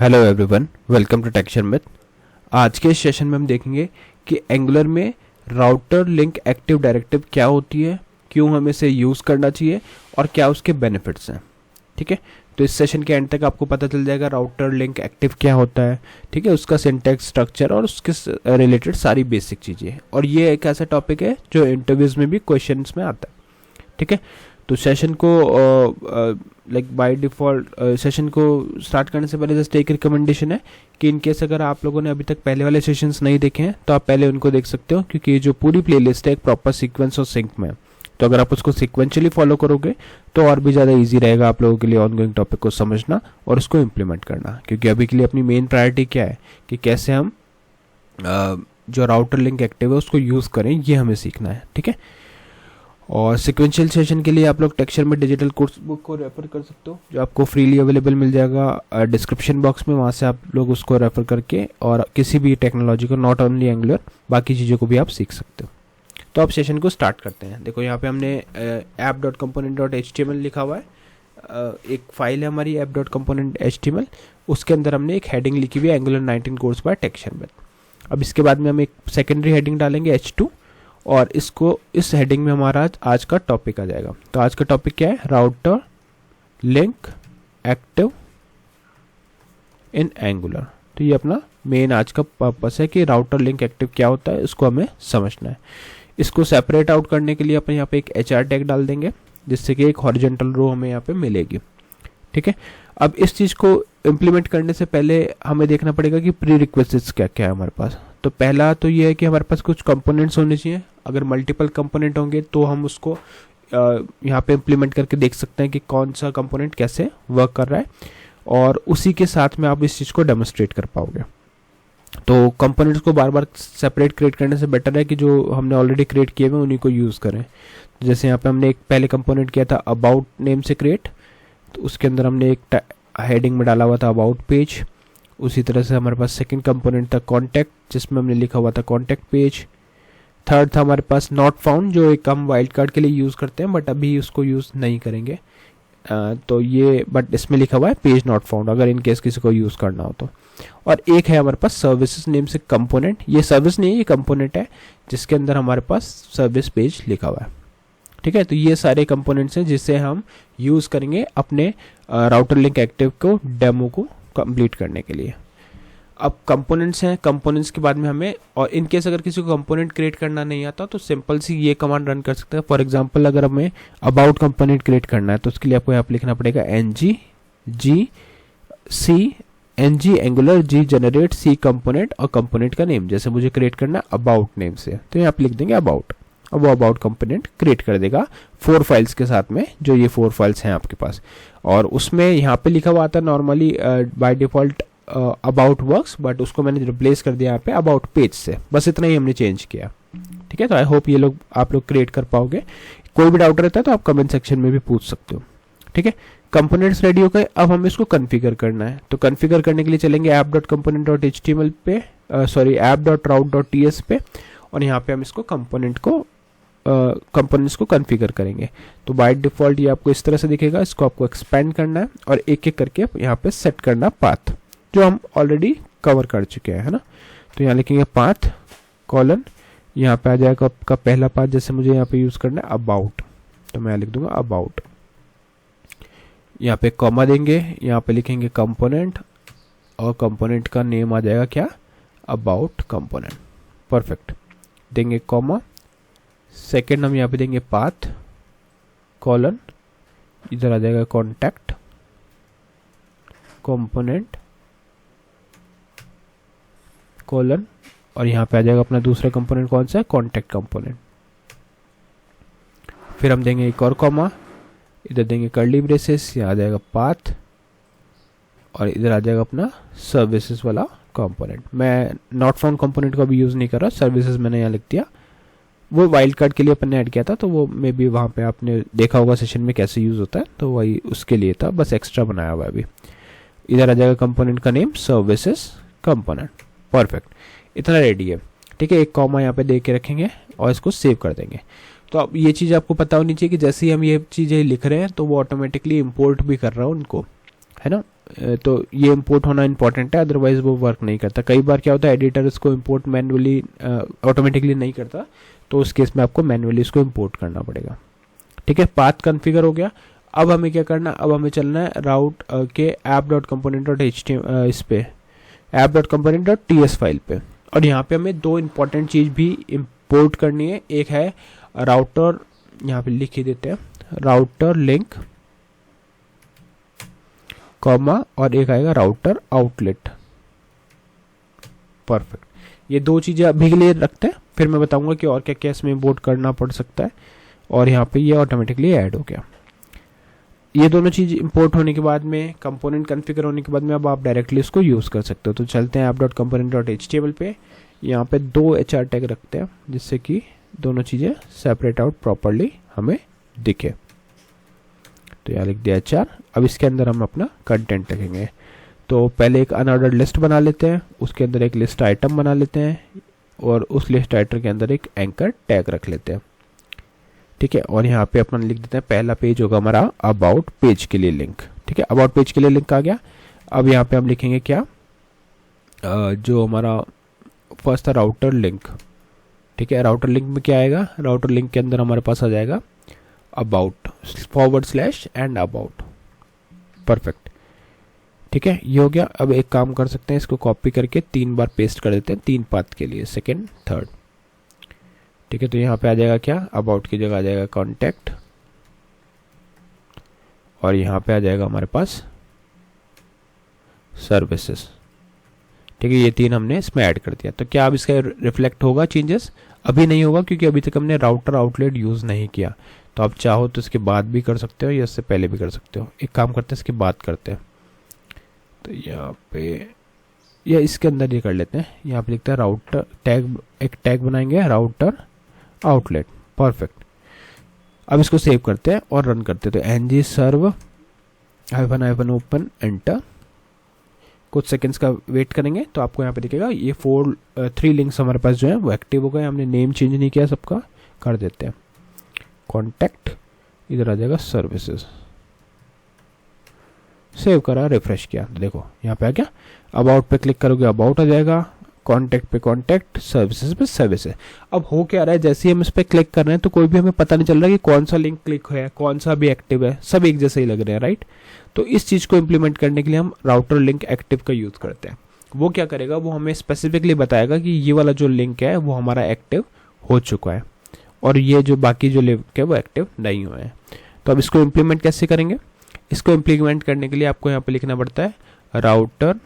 Hello everyone, welcome to Texture Myth. आज के इस सेशन में हम देखेंगे कि एंगुलर में राउटर लिंक एक्टिव डायरेक्टिव क्या होती है, क्यों हमें इसे यूज़ करना चाहिए और क्या उसके बेनिफिट्स हैं। ठीक है, तो इस सेशन के एंड तक आपको पता चल जाएगा राउटर लिंक एक्टिव क्या होता है, ठीक है, उसका सिंटैक्स स्ट्रक्चर और उसके रिलेटेड सारी बेसिक चीज़ें। और ये एक ऐसा टॉपिक है जो इंटरव्यूज़ में भी क्वेश्चंस में आता है। ठीक है, तो सेशन को लाइक बाय डिफ़ॉल्ट सेशन को स्टार्ट करने से पहले जस्ट एक रिकमेंडेशन है कि इन केस अगर आप लोगों ने अभी तक पहले वाले सेशंस नहीं देखे हैं तो आप पहले उनको देख सकते हो, क्योंकि जो पूरी प्लेलिस्ट है एक प्रॉपर सीक्वेंस और सिंक में है। तो अगर आप उसको सिक्वेंशियली फॉलो करोगे तो और भी ज़्यादा ईजी रहेगा आप लोगों के लिए ऑनगोइंग टॉपिक को समझना और उसको इम्प्लीमेंट करना, क्योंकि अभी के लिए अपनी मेन प्रायोरिटी क्या है कि कैसे हम जो राउटर लिंक एक्टिव है उसको यूज़ करें, ये हमें सीखना है। ठीक है, और सिक्वेंशियल सेशन के लिए आप लोग टेक्सचर में डिजिटल कोर्स बुक को रेफर कर सकते हो, जो आपको फ्रीली अवेलेबल मिल जाएगा डिस्क्रिप्शन बॉक्स में। वहाँ से आप लोग उसको रेफर करके और किसी भी टेक्नोलॉजी को, नॉट ओनली एंगुलर, बाकी चीज़ों को भी आप सीख सकते हो। तो आप सेशन को स्टार्ट करते हैं। देखो यहाँ पे हमने app.component.html लिखा हुआ है, एक फाइल है हमारी app.component.html, उसके अंदर हमने एक हेडिंग लिखी हुई है Angular 19 course by Texture Myth. अब इसके बाद में हम एक सेकेंडरी हेडिंग डालेंगे H2 और इसको इस हेडिंग में हमारा आज का टॉपिक आ जाएगा। तो आज का टॉपिक क्या है? Router link active in angular. तो ये अपना मेन आज का पर्पस है कि राउटर लिंक एक्टिव क्या होता है, इसको हमें समझना है। इसको सेपरेट आउट करने के लिए अपन यहाँ पे एक HR टैग डाल देंगे, जिससे कि एक हॉरिजॉन्टल रो हमें यहाँ पे मिलेगी। ठीक है, अब इस चीज़ को इम्प्लीमेंट करने से पहले हमें देखना पड़ेगा कि प्री रिक्वेस्ट्स क्या क्या है हमारे पास। तो पहला तो ये है कि हमारे पास कुछ कंपोनेंट्स होने चाहिए। अगर मल्टीपल कंपोनेंट होंगे तो हम उसको यहाँ पे इम्प्लीमेंट करके देख सकते हैं कि कौन सा कंपोनेंट कैसे वर्क कर रहा है, और उसी के साथ में आप इस चीज़ को डेमोन्स्ट्रेट कर पाओगे। तो कंपोनेंट्स को बार बार सेपरेट क्रिएट करने से बेटर है कि जो हमने ऑलरेडी क्रिएट किए हुए उन्हीं को यूज़ करें। जैसे यहाँ पे हमने एक पहले कंपोनेंट किया था अबाउट नेम से क्रिएट, तो उसके अंदर हमने एक हेडिंग में डाला हुआ था अबाउट पेज। उसी तरह से हमारे पास सेकंड कंपोनेंट था कॉन्टैक्ट, जिसमें हमने लिखा हुआ था कॉन्टैक्ट पेज। थर्ड था हमारे पास नॉट फाउंड, जो एक हम वाइल्ड कार्ड के लिए यूज़ करते हैं, बट अभी उसको यूज़ नहीं करेंगे। तो ये बट इसमें लिखा हुआ है पेज नॉट फाउंड, अगर इन केस किसी को यूज़ करना हो तो। और एक है हमारे पास सर्विसेज नेम से कंपोनेंट। ये सर्विस नहीं है, ये कंपोनेंट है जिसके अंदर हमारे पास सर्विस पेज लिखा हुआ है। ठीक है, तो ये सारे कंपोनेंट्स हैं जिसे हम यूज़ करेंगे अपने राउटर लिंक एक्टिव को डेमो को कंप्लीट करने के लिए। अब कंपोनेंट्स हैं, कंपोनेंट्स के बाद में हमें, और इन केस अगर किसी को कंपोनेंट क्रिएट करना नहीं आता तो सिंपल सी ये कमांड रन कर सकते हैं। फॉर एग्जांपल अगर हमें अबाउट कंपोनेंट क्रिएट करना है तो उसके लिए आपको यहाँ पर लिखना पड़ेगा ng angular g generate c component और कंपोनेंट का नेम। जैसे मुझे क्रिएट करना है अबाउट नेम से, तो यहाँ पे लिख देंगे अबाउट। अब वो अबाउट कंपोनेंट क्रिएट कर देगा 4 फाइल्स के साथ में, जो ये 4 फाइल्स हैं आपके पास। और उसमें यहाँ पे लिखा हुआ था normally by default about works, but उसको मैंने रिप्लेस कर दिया यहाँ पे अबाउट पेज से। बस इतना ही हमने चेंज किया। ठीक है, तो आई होप ये लोग आप लोग क्रिएट कर पाओगे। कोई भी डाउट रहता है तो आप कमेंट सेक्शन में भी पूछ सकते हो। ठीक है, कंपोनेंट्स रेडी हो गए। अब हमें इसको कॉन्फ़िगर करना है। तो कॉन्फ़िगर करने के लिए चलेंगे app.component.html पे, app.route.ts पे, और यहाँ पे हम इसको कंपोनेंट्स को कॉन्फ़िगर करेंगे। तो बाय डिफ़ॉल्ट ये आपको इस तरह से दिखेगा। इसको आपको एक्सपेंड करना है और एक एक करके यहाँ पे सेट करना पाथ, जो हम ऑलरेडी कवर कर चुके हैं, है ना। तो यहाँ लिखेंगे पाथ कॉलन, यहाँ पे आ जाएगा आपका पहला पाथ। जैसे मुझे यहाँ पे यूज़ करना है अबाउट, तो मैं लिख दूंगा अबाउट। यहाँ पे कॉमा देंगे, यहाँ पे लिखेंगे कंपोनेंट, और कंपोनेंट का नेम आ जाएगा क्या? About component. परफेक्ट, देंगे कॉमा। सेकंड हम यहाँ पे देंगे पाथ कॉलन, इधर आ जाएगा कॉन्टैक्ट कंपोनेंट कॉलन, और यहाँ पे आ जाएगा अपना दूसरा कंपोनेंट कौन सा है? Contact component. फिर हम देंगे एक और कॉमा, इधर देंगे कर्ली ब्रेसेस, यहाँ आ जाएगा पाथ, और इधर आ जाएगा अपना सर्विसेज वाला कंपोनेंट। मैं नॉट फाउंड कंपोनेंट का भी यूज़ नहीं कर रहा, सर्विसेज मैंने यहाँ लिख दिया। वो वाइल्ड कार्ड के लिए अपन ने ऐड किया था, तो वो मे बी वहाँ पे आपने देखा होगा सेशन में कैसे यूज़ होता है, तो वही उसके लिए था, बस एक्स्ट्रा बनाया हुआ है अभी। इधर आ जाएगा कंपोनेंट का नेम सर्विसेज कंपोनेंट। परफेक्ट, इतना रेडी है। ठीक है, एक कॉमा यहाँ पे दे के रखेंगे और इसको सेव कर देंगे। तो अब ये चीज़ आपको पता होनी चाहिए कि जैसे ही हम ये चीज़ें लिख रहे हैं तो वो ऑटोमेटिकली इंपोर्ट भी कर रहा है उनको, है ना, तो ये इंपोर्ट होना इंपॉर्टेंट है, अदरवाइज वो वर्क नहीं करता। कई बार क्या होता है एडिटर इसको इंपोर्ट मैन्युअली ऑटोमेटिकली नहीं करता, तो उस केस में आपको मैन्युअली इसको इंपोर्ट करना पड़ेगा। ठीक है, पाथ कॉन्फ़िगर हो गया। अब हमें क्या करना, अब हमें चलना है राउट के app.component.html इस पे app.component.ts फाइल पे, और यहाँ पे हमें दो इंपॉर्टेंट चीज़ भी इंपोर्ट करनी है। एक है राउटर, यहाँ पे लिख ही देते हैं राउटर लिंक कॉमा, और एक आएगा राउटर आउटलेट। परफेक्ट, ये दो चीज़ें अभी के लिए रखते हैं, फिर मैं बताऊंगा कि और क्या क्या इसमें इंपोर्ट करना पड़ सकता है। और यहाँ पे ये ऑटोमेटिकली ऐड हो गया। ये दोनों चीज़ इंपोर्ट होने के बाद में, कंपोनेंट कॉन्फ़िगर होने के बाद में, अब आप डायरेक्टली इसको यूज़ कर सकते हो। तो चलते हैं app.component.html पे, यहाँ पे दो HR टैग रखते हैं जिससे कि दोनों चीज़ें सेपरेट आउट प्रॉपरली हमें दिखे। तो यहाँ लिख दिया HR। अब इसके अंदर हम अपना कंटेंट लिखेंगे। तो पहले एक अनऑर्डर्ड लिस्ट बना लेते हैं, उसके अंदर एक लिस्ट आइटम बना लेते हैं, और उस लिस्ट आइटम के अंदर एक एंकर टैग रख लेते हैं। ठीक है, और यहाँ पे अपन लिख देते हैं पहला पेज होगा हमारा अबाउट पेज के लिए लिंक। ठीक है, अबाउट पेज के लिए लिंक आ गया। अब यहाँ पे हम लिखेंगे क्या, जो हमारा फर्स्ट था राउटर लिंक। ठीक है, राउटर लिंक में क्या आएगा, राउटर लिंक के अंदर हमारे पास आ जाएगा अबाउट / एंड अबाउट। परफेक्ट, ठीक है, ये हो गया। अब एक काम कर सकते हैं, इसको कॉपी करके 3 बार पेस्ट कर देते हैं, 3 पाथ के लिए, सेकेंड थर्ड। ठीक है, तो यहाँ पे आ जाएगा क्या, अबाउट की जगह आ जाएगा कॉन्टैक्ट, और यहाँ पे आ जाएगा हमारे पास सर्विसेज। ठीक है, ये 3 हमने इसमें ऐड कर दिया। तो क्या अब इसका रिफ्लेक्ट होगा चेंजेस? अभी नहीं होगा, क्योंकि अभी तक हमने राउटर आउटलेट यूज़ नहीं किया। तो आप चाहो तो इसके बाद भी कर सकते हो या इससे पहले भी कर सकते हो। एक काम करते हैं, इसके बाद करते हैं। तो यहाँ पे या इसके अंदर ये कर लेते हैं, यहाँ पे लिखता है राउटर टैग, एक टैग बनाएंगे राउटर आउटलेट। परफेक्ट, अब इसको सेव करते हैं और रन करते हैं। तो ng सर्व -- ओपन एंटर, कुछ सेकंड्स का वेट करेंगे तो आपको यहाँ पे दिखेगा ये 3 लिंक्स हमारे पास जो है वो एक्टिव हो गए। हमने नेम चेंज नहीं किया, सबका कर देते हैं। कॉन्टैक्ट, इधर आ जाएगा सर्विसेज, सेव करा, रिफ्रेश किया, देखो यहाँ पे आ गया। अबाउट पे क्लिक करोगे अबाउट आ जाएगा, कॉन्टैक्ट पे कॉन्टैक्ट, सर्विसेज पे सर्विसेज। अब हो क्या रहा है, जैसे ही हम इस पे क्लिक कर रहे हैं तो कोई भी हमें पता नहीं चल रहा कि कौन सा लिंक क्लिक है, कौन सा भी एक्टिव है, सब एक जैसे ही लग रहे हैं, राइट। तो इस चीज़ को इम्प्लीमेंट करने के लिए हम राउटर लिंक एक्टिव का यूज़ करते हैं। वो क्या करेगा, वो हमें स्पेसिफिकली बताएगा कि ये वाला जो लिंक है वो हमारा एक्टिव हो चुका है, और ये जो बाकी जो लिंक है वो एक्टिव नहीं हुए हैं। तो अब इसको इम्प्लीमेंट कैसे करेंगे, इसको इम्प्लीमेंट करने के लिए आपको यहाँ पे लिखना पड़ता है राउटर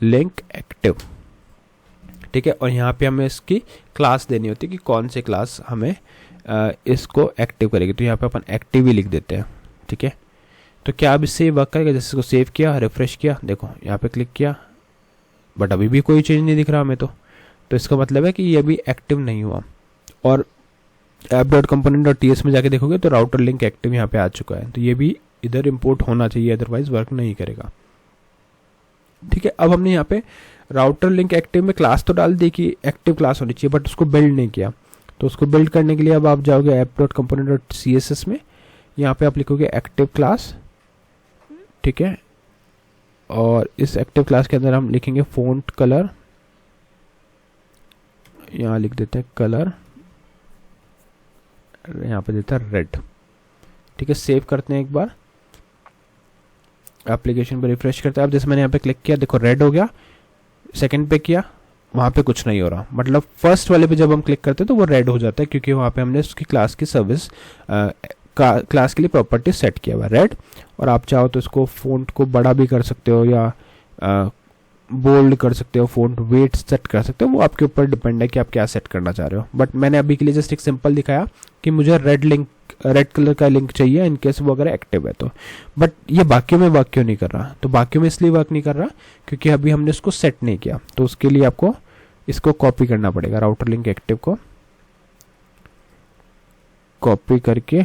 लिंक एक्टिव। ठीक है, और यहाँ पे हमें इसकी क्लास देनी होती है कि कौन से क्लास हमें इसको एक्टिव करेगी। तो यहाँ पे अपन एक्टिव ही लिख देते हैं। ठीक है, तो क्या अब इससे वर्क करेगा, जैसे इसको सेव किया, रिफ्रेश किया, देखो यहाँ पे क्लिक किया, बट अभी भी कोई चेंज नहीं दिख रहा हमें। तो इसका मतलब है कि ये अभी एक्टिव नहीं हुआ। और app.component.ts में जाके देखोगे तो राउटर लिंक एक्टिव यहाँ पे आ चुका है। तो ये भी इधर इंपोर्ट होना चाहिए, अदरवाइज वर्क नहीं करेगा। ठीक है, अब हमने यहाँ पे राउटर लिंक एक्टिव में क्लास तो डाल दी कि एक्टिव क्लास होनी चाहिए, बट उसको बिल्ड नहीं किया। तो उसको बिल्ड करने के लिए अब आप जाओगे app.component.css में, यहाँ पे आप लिखोगे एक्टिव क्लास। ठीक है, और इस एक्टिव क्लास के अंदर हम लिखेंगे फ़ॉन्ट कलर, यहाँ लिख देते हैं कलर, यहाँ पे देता है रेड। ठीक है, सेव करते हैं एक बार, एप्लीकेशन पे रिफ्रेश करते हैं। अब जैसे मैंने यहाँ पे क्लिक किया, देखो रेड हो गया। सेकंड पे किया, वहाँ पे कुछ नहीं हो रहा, मतलब फर्स्ट वाले पे जब हम क्लिक करते हैं तो वो रेड हो जाता है, क्योंकि वहाँ पे हमने उसकी क्लास की सर्विस क्लास के लिए प्रॉपर्टी सेट किया हुआ रेड। और आप चाहो तो इसको फ़ॉन्ट को बड़ा भी कर सकते हो या बोल्ड कर सकते हो, फ़ॉन्ट वेट सेट कर सकते हो, वो आपके ऊपर डिपेंड है कि आप क्या सेट करना चाह रहे हो। बट मैंने अभी के लिए जस्ट एक सिंपल दिखाया कि मुझे रेड कलर का लिंक चाहिए इन केस वो अगर एक्टिव है तो। बट ये बाकियों में वर्क क्यों नहीं कर रहा, तो बाकियों में इसलिए वर्क नहीं कर रहा क्योंकि अभी हमने इसको सेट नहीं किया। तो उसके लिए आपको इसको कॉपी करना पड़ेगा, राउटर लिंक एक्टिव को कॉपी करके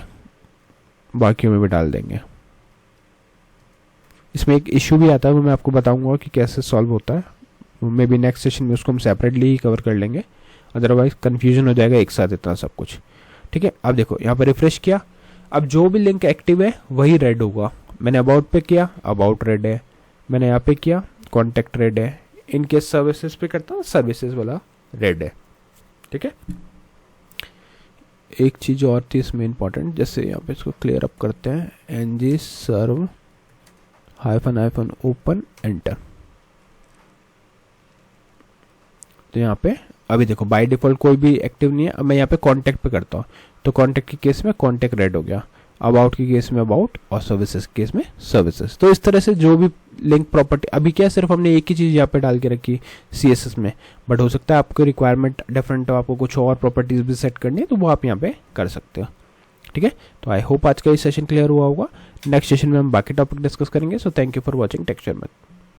बाकियों में भी डाल देंगे। इसमें एक इशू भी आता है, वो मैं आपको बताऊंगा कि कैसे सॉल्व होता है। मे बी नेक्स्ट सेशन में उसको हम सेपरेटली ही कवर कर लेंगे, अदरवाइज कन्फ्यूजन हो जाएगा एक साथ इतना सब कुछ। ठीक है, अब देखो यहाँ पर रिफ्रेश किया, अब जो भी लिंक एक्टिव है वही रेड होगा। मैंने अबाउट पे किया, अबाउट रेड है। मैंने यहाँ पे किया, कॉन्टैक्ट रेड है। इनकेस सर्विसेज पे करता हूँ, सर्विसेज वाला रेड है। ठीक है, एक चीज़ और थी इसमें इंपॉर्टेंट, जैसे यहाँ पे इसको क्लियर अप करते हैं, ng सर्व हाइफन ओपन एंटर। तो यहाँ पे अभी देखो बाय डिफॉल्ट कोई भी एक्टिव नहीं है। अब मैं यहाँ पे कॉन्टैक्ट पे करता हूँ, तो कॉन्टैक्ट के केस में कॉन्टैक्ट रेड हो गया, अबाउट के केस में अबाउट, और सर्विसेज के केस में सर्विसेज। तो इस तरह से जो भी लिंक प्रॉपर्टी, अभी क्या सिर्फ हमने एक ही चीज़ यहाँ पे डाल के रखी CSS में, बट हो सकता है आपको रिक्वायरमेंट डिफरेंट हो, आपको कुछ और प्रॉपर्टीज भी सेट करनी है, तो वो आप यहाँ पे कर सकते हो। ठीक है, तो आई होप आज का ये सेशन क्लियर हुआ होगा। नेक्स्ट सेशन में हम बाकी टॉपिक डिस्कस करेंगे। So thank you for watching texture math.